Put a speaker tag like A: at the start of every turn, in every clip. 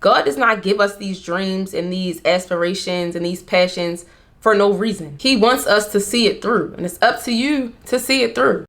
A: God does not give us these dreams and these aspirations and these passions for no reason. He wants us to see it through, and it's up to you to see it through.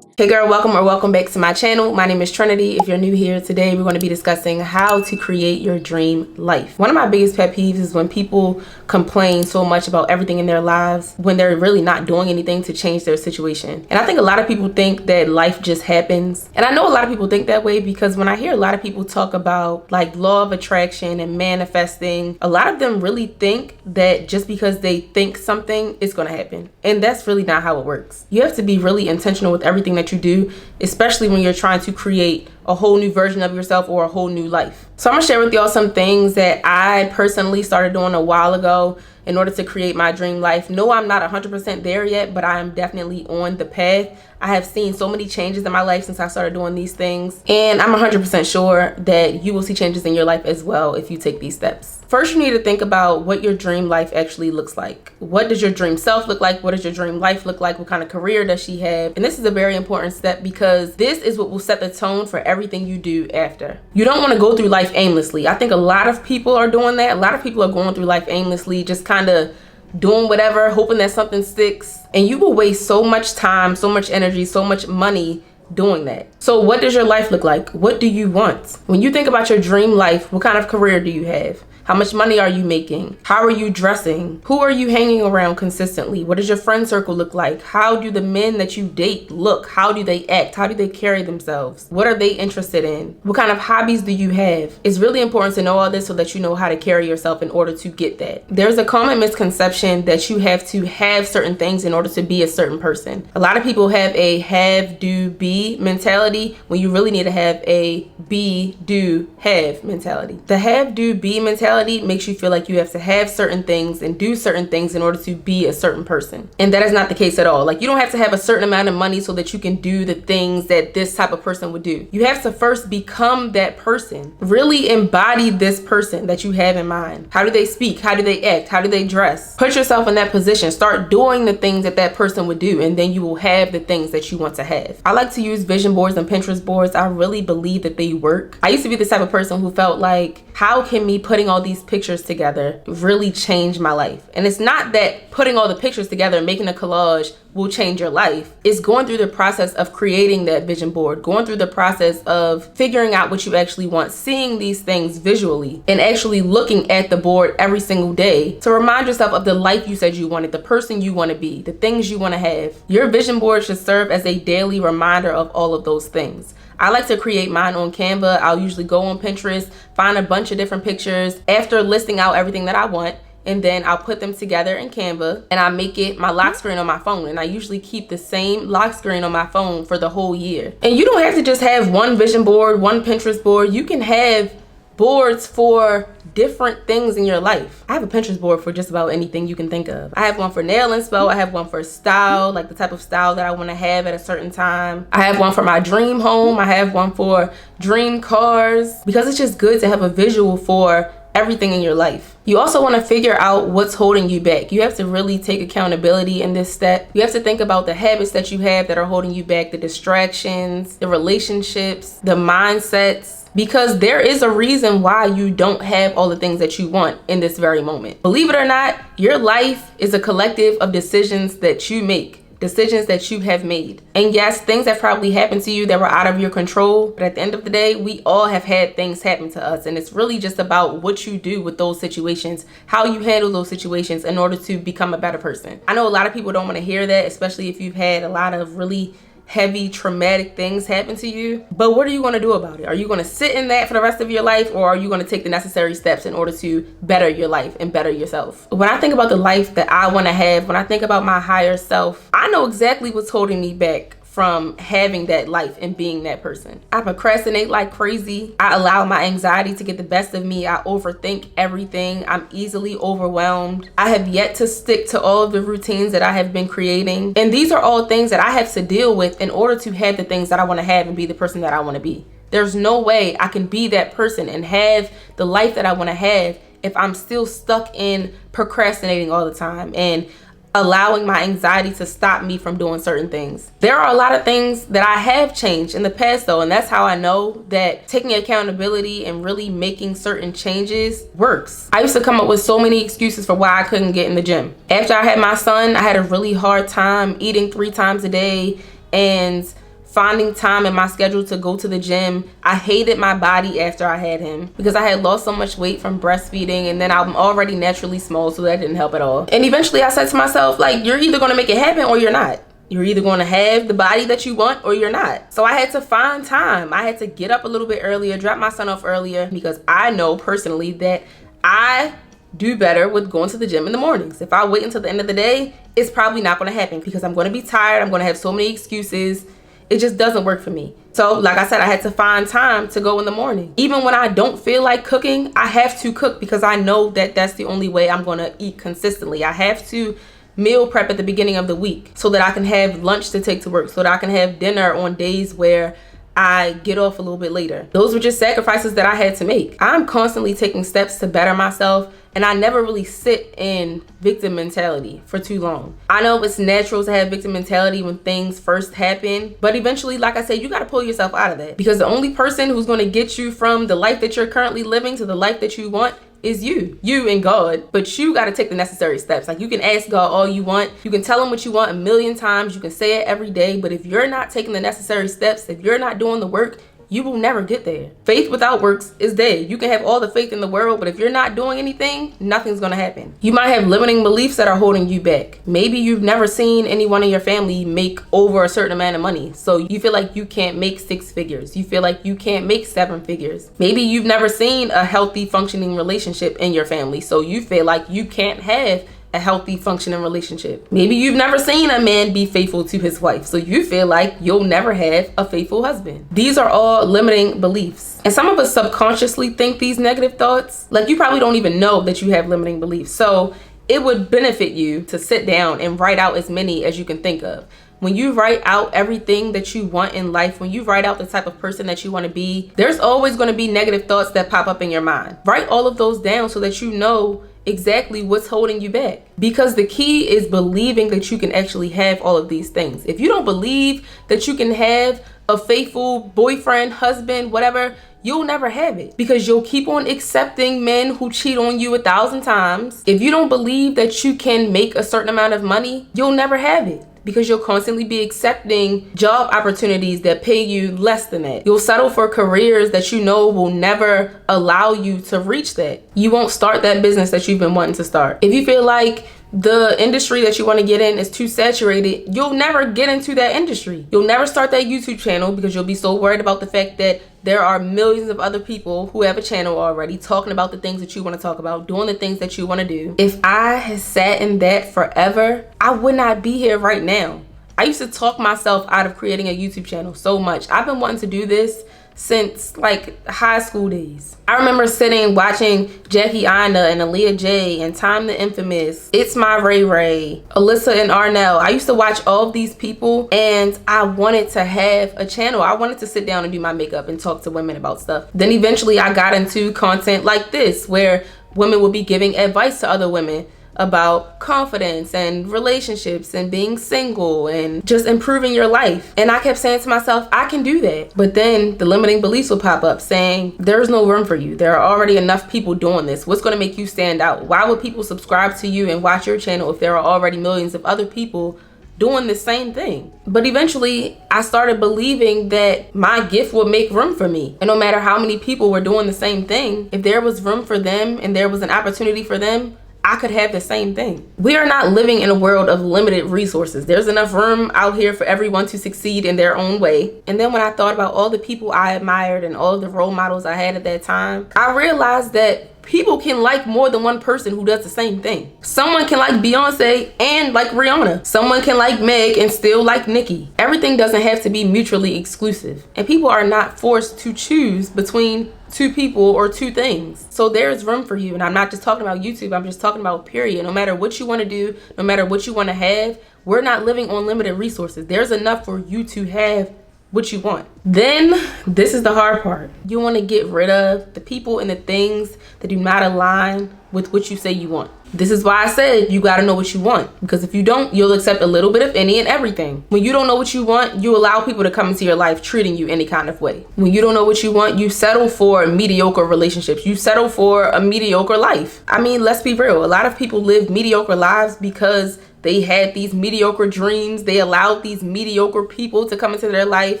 A: Hey girl, welcome back to my channel. My name is Trinity. If you're new here, today we're going to be discussing how to create your dream life. One of my biggest pet peeves is when people complain so much about everything in their lives when they're really not doing anything to change their situation. And I think a lot of people think that life just happens. And I know a lot of people think that way because when I hear a lot of people talk about like law of attraction and manifesting, a lot of them really think that just because they think something, it's going to happen. And that's really not how it works. You have to be really intentional with everything that you do, especially when you're trying to create a whole new version of yourself or a whole new life. So I'm gonna share with y'all some things that I personally started doing a while ago in order to create my dream life. No, I'm not 100% there yet, but I am definitely on the path. I have seen so many changes in my life since I started doing these things, and I'm 100% sure that you will see changes in your life as well if you take these steps. First, you need to think about what your dream life actually looks like. What does your dream self look like? What does your dream life look like? What kind of career does she have? And this is a very important step because this is what will set the tone for everything you do after. You don't want to go through life aimlessly. I think a lot of people are doing that. A lot of people are going through life aimlessly, just kind of doing whatever, hoping that something sticks. And you will waste so much time, so much energy, so much money doing that. So what does your life look like? What do you want? When you think about your dream life, what kind of career do you have? How much money are you making? How are you dressing? Who are you hanging around consistently? What does your friend circle look like? How do the men that you date look? How do they act? How do they carry themselves? What are they interested in? What kind of hobbies do you have? It's really important to know all this so that you know how to carry yourself in order to get that. There's a common misconception that you have to have certain things in order to be a certain person. A lot of people have a have, do, be mentality when you really need to have a be, do, have mentality. The have, do, be mentality makes you feel like you have to have certain things and do certain things in order to be a certain person. And that is not the case at all. Like, you don't have to have a certain amount of money so that you can do the things that this type of person would do. You have to first become that person. Really embody this person that you have in mind. How do they speak? How do they act? How do they dress? Put yourself in that position. Start doing the things that that person would do, and then you will have the things that you want to have. I like to use vision boards and Pinterest boards. I really believe that they work. I used to be the type of person who felt like, how can me putting all these pictures together really change my life? And it's not that putting all the pictures together and making a collage will change your life. It's going through the process of creating that vision board, going through the process of figuring out what you actually want, seeing these things visually, and actually looking at the board every single day to remind yourself of the life you said you wanted, the person you want to be, the things you want to have. Your vision board should serve as a daily reminder of all of those things. I like to create mine on Canva. I'll usually go on Pinterest, find a bunch of different pictures after listing out everything that I want, and then I'll put them together in Canva and I make it my lock screen on my phone. And I usually keep the same lock screen on my phone for the whole year. And you don't have to just have one vision board, one Pinterest board. You can have boards for different things in your life. I have a Pinterest board for just about anything you can think of. I have one for nail inspo. I have one for style, like the type of style that I want to have at a certain time. I have one for my dream home. I have one for dream cars, because it's just good to have a visual for everything in your life. You also want to figure out what's holding you back. You have to really take accountability in this step. You have to think about the habits that you have that are holding you back, the distractions, the relationships, the mindsets, because there is a reason why you don't have all the things that you want in this very moment. Believe it or not, your life is a collective of decisions that you make. Decisions that you have made. And yes, things have probably happened to you that were out of your control, but at the end of the day, we all have had things happen to us, and it's really just about what you do with those situations, how you handle those situations in order to become a better person. I know a lot of people don't want to hear that, especially if you've had a lot of really heavy traumatic things happen to you, but what are you going to do about it? Are you going to sit in that for the rest of your life, or are you going to take the necessary steps in order to better your life and better yourself? When I think about the life that I want to have, when I think about my higher self, I know exactly what's holding me back from having that life and being that person. I procrastinate like crazy. I allow my anxiety to get the best of me. I overthink everything. I'm easily overwhelmed. I have yet to stick to all of the routines that I have been creating. And these are all things that I have to deal with in order to have the things that I want to have and be the person that I want to be. There's no way I can be that person and have the life that I want to have if I'm still stuck in procrastinating all the time and allowing my anxiety to stop me from doing certain things. There are a lot of things that I have changed in the past though, and that's how I know that taking accountability and really making certain changes works. I used to come up with so many excuses for why I couldn't get in the gym. After I had my son, I had a really hard time eating 3 times a day and finding time in my schedule to go to the gym. I hated my body after I had him because I had lost so much weight from breastfeeding, and then I'm already naturally small, so that didn't help at all. And eventually I said to myself, like, you're either gonna make it happen or you're not. You're either gonna have the body that you want or you're not. So I had to find time. I had to get up a little bit earlier, drop my son off earlier, because I know personally that I do better with going to the gym in the mornings. If I wait until the end of the day, it's probably not gonna happen because I'm gonna be tired. I'm gonna have so many excuses. It just doesn't work for me. So like I said, I had to find time to go in the morning. Even when I don't feel like cooking, I have to cook because I know that that's the only way I'm gonna eat consistently. I have to meal prep at the beginning of the week so that I can have lunch to take to work, so that I can have dinner on days where I get off a little bit later. Those were just sacrifices that I had to make. I'm constantly taking steps to better myself, and I never really sit in victim mentality for too long. I know it's natural to have victim mentality when things first happen, but eventually, like I said, you gotta pull yourself out of that, because the only person who's gonna get you from the life that you're currently living to the life that you want is you and God. But you got to take the necessary steps. Like, you can ask God all you want, you can tell him what you want a million times, you can say it every day, but if you're not taking the necessary steps, if you're not doing the work, you will never get there. Faith without works is dead. You can have all the faith in the world, but if you're not doing anything, nothing's gonna happen. You might have limiting beliefs that are holding you back. Maybe you've never seen anyone in your family make over a certain amount of money, so you feel like you can't make 6 figures. You feel like you can't make 7 figures. Maybe you've never seen a healthy, functioning relationship in your family, so you feel like you can't have a healthy, functioning relationship. Maybe you've never seen a man be faithful to his wife, so you feel like you'll never have a faithful husband. These are all limiting beliefs. And some of us subconsciously think these negative thoughts. Like, you probably don't even know that you have limiting beliefs. So it would benefit you to sit down and write out as many as you can think of. When you write out everything that you want in life, when you write out the type of person that you want to be, there's always going to be negative thoughts that pop up in your mind. Write all of those down so that you know exactly what's holding you back, because the key is believing that you can actually have all of these things. If you don't believe that you can have a faithful boyfriend, husband, whatever, you'll never have it, because you'll keep on accepting men who cheat on you 1,000 times. If you don't believe that you can make a certain amount of money, you'll never have it, because you'll constantly be accepting job opportunities that pay you less than that. You'll settle for careers that you know will never allow you to reach that. You won't start that business that you've been wanting to start. If you feel like the industry that you want to get in is too saturated, you'll never get into that industry. You'll never start that YouTube channel because you'll be so worried about the fact that there are millions of other people who have a channel already talking about the things that you want to talk about, doing the things that you want to do. If I had sat in that forever, I would not be here right now. I used to talk myself out of creating a YouTube channel so much. I've been wanting to do this since like high school days. I remember sitting watching Jackie Aina and Aaliyah J and Time the Infamous, It's My Ray Ray, Alyssa and Arnell. I used to watch all of these people and I wanted to have a channel. I wanted to sit down and do my makeup and talk to women about stuff. Then eventually I got into content like this, where women would be giving advice to other women about confidence and relationships and being single and just improving your life. And I kept saying to myself, I can do that. But then the limiting beliefs will pop up saying, there's no room for you. There are already enough people doing this. What's going to make you stand out? Why would people subscribe to you and watch your channel if there are already millions of other people doing the same thing? But eventually I started believing that my gift would make room for me. And no matter how many people were doing the same thing, if there was room for them and there was an opportunity for them, I could have the same thing. We are not living in a world of limited resources. There's enough room out here for everyone to succeed in their own way. And then when I thought about all the people I admired and all of the role models I had at that time, I realized that people can like more than one person who does the same thing. Someone can like Beyonce and like Rihanna. Someone can like Meg and still like Nicki. Everything doesn't have to be mutually exclusive. And people are not forced to choose between 2 people or 2 things. So there's room for you. And I'm not just talking about YouTube, I'm just talking about period. No matter what you want to do, no matter what you want to have, we're not living on limited resources. There's enough for you to have what you want. Then this is the hard part. You want to get rid of the people and the things that do not align with what you say you want. This is why I said you got to know what you want, because if you don't, you'll accept a little bit of any and everything. When you don't know what you want, you allow people to come into your life treating you any kind of way. When you don't know what you want, you settle for mediocre relationships. You settle for a mediocre life. I mean, let's be real. A lot of people live mediocre lives because they had these mediocre dreams. They allowed these mediocre people to come into their life.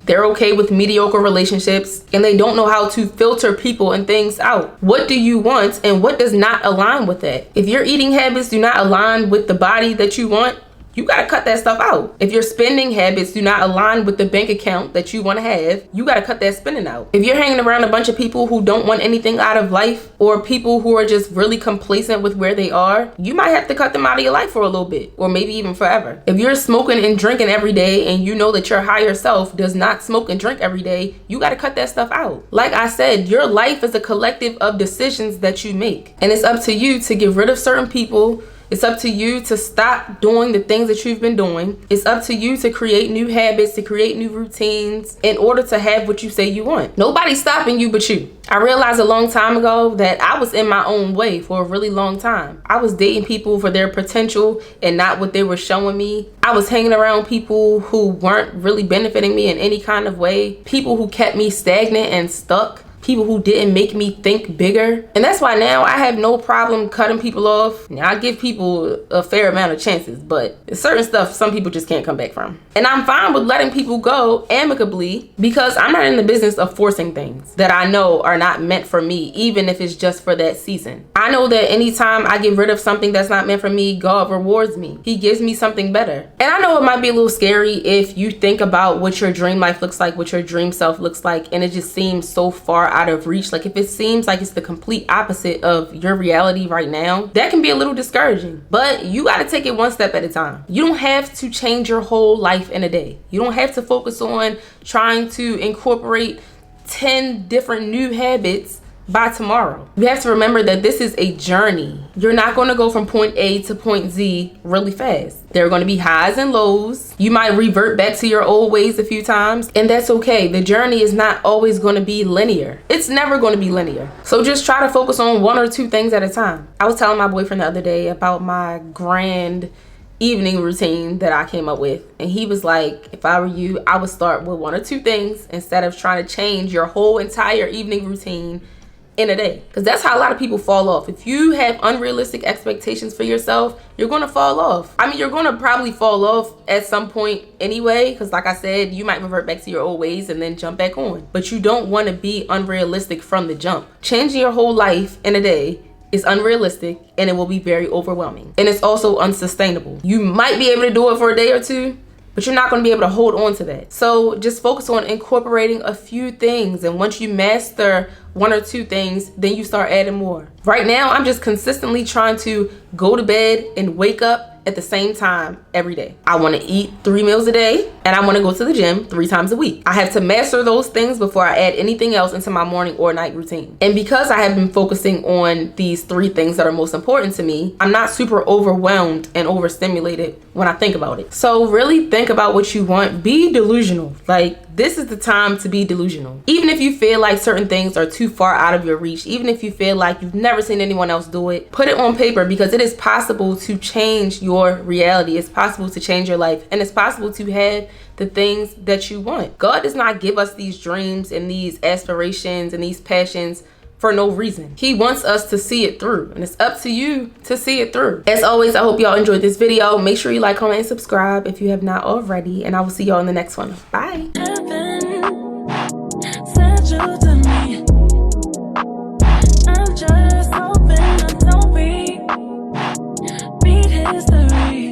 A: They're okay with mediocre relationships, and they don't know how to filter people and things out. What do you want and what does not align with that? If your eating habits do not align with the body that you want, you gotta cut that stuff out. If your spending habits do not align with the bank account that you wanna have, you gotta cut that spending out. If you're hanging around a bunch of people who don't want anything out of life, or people who are just really complacent with where they are, you might have to cut them out of your life for a little bit, or maybe even forever. If you're smoking and drinking every day and you know that your higher self does not smoke and drink every day, you gotta cut that stuff out. Like I said, your life is a collective of decisions that you make, and it's up to you to get rid of certain people. It's up to you to stop doing the things that you've been doing. It's up to you to create new habits, to create new routines in order to have what you say you want. Nobody's stopping you but you. I realized a long time ago that I was in my own way for a really long time. I was dating people for their potential and not what they were showing me. I was hanging around people who weren't really benefiting me in any kind of way. People who kept me stagnant and stuck. People who didn't make me think bigger. And that's why now I have no problem cutting people off. Now, I give people a fair amount of chances, but certain stuff some people just can't come back from. And I'm fine with letting people go amicably, because I'm not in the business of forcing things that I know are not meant for me, even if it's just for that season. I know that anytime I get rid of something that's not meant for me, God rewards me. He gives me something better. And I know it might be a little scary if you think about what your dream life looks like, what your dream self looks like, and it just seems so far out of reach. Like if it seems like it's the complete opposite of your reality right now, that can be a little discouraging. But you got to take it one step at a time. You don't have to change your whole life in a day. You don't have to focus on trying to incorporate 10 different new habits by tomorrow. You have to remember that this is a journey. You're not going to go from point A to point Z really fast. There are going to be highs and lows. You might revert back to your old ways a few times, and that's okay. The journey is not always going to be linear. It's never going to be linear. So just try to focus on one or two things at a time. I was telling my boyfriend the other day about my grand evening routine that I came up with, and he was like, if I were you, I would start with one or two things instead of trying to change your whole entire evening routine in a day. Because that's how a lot of people fall off. If you have unrealistic expectations for yourself, you're going to fall off. I mean, you're going to probably fall off at some point anyway, because like I said, you might revert back to your old ways and then jump back on. But you don't want to be unrealistic from the jump. Changing your whole life in a day is unrealistic, and it will be very overwhelming, and it's also unsustainable. You might be able to do it for a day or two, but you're not going to be able to hold on to that. So just focus on incorporating a few things, and once you master one or two things, then you start adding more. Right now, I'm just consistently trying to go to bed and wake up at the same time every day. I want to eat 3 meals a day, and I want to go to the gym 3 times a week. I have to master those things before I add anything else into my morning or night routine. And because I have been focusing on these 3 things that are most important to me, I'm not super overwhelmed and overstimulated when I think about it. So really think about what you want. Be delusional. Like, this is the time to be delusional. Even if you feel like certain things are too far out of your reach, even if you feel like you've never seen anyone else do it, put it on paper, because it is possible to change your reality. It's possible to change your life, and it's possible to have the things that you want. God does not give us these dreams and these aspirations and these passions for no reason. He wants us to see it through, and it's up to you to see it through. As always, I hope y'all enjoyed this video. Make sure you like, comment, and subscribe if you have not already, and I will see y'all in the next one. Bye. I'm just hoping I don't beat history.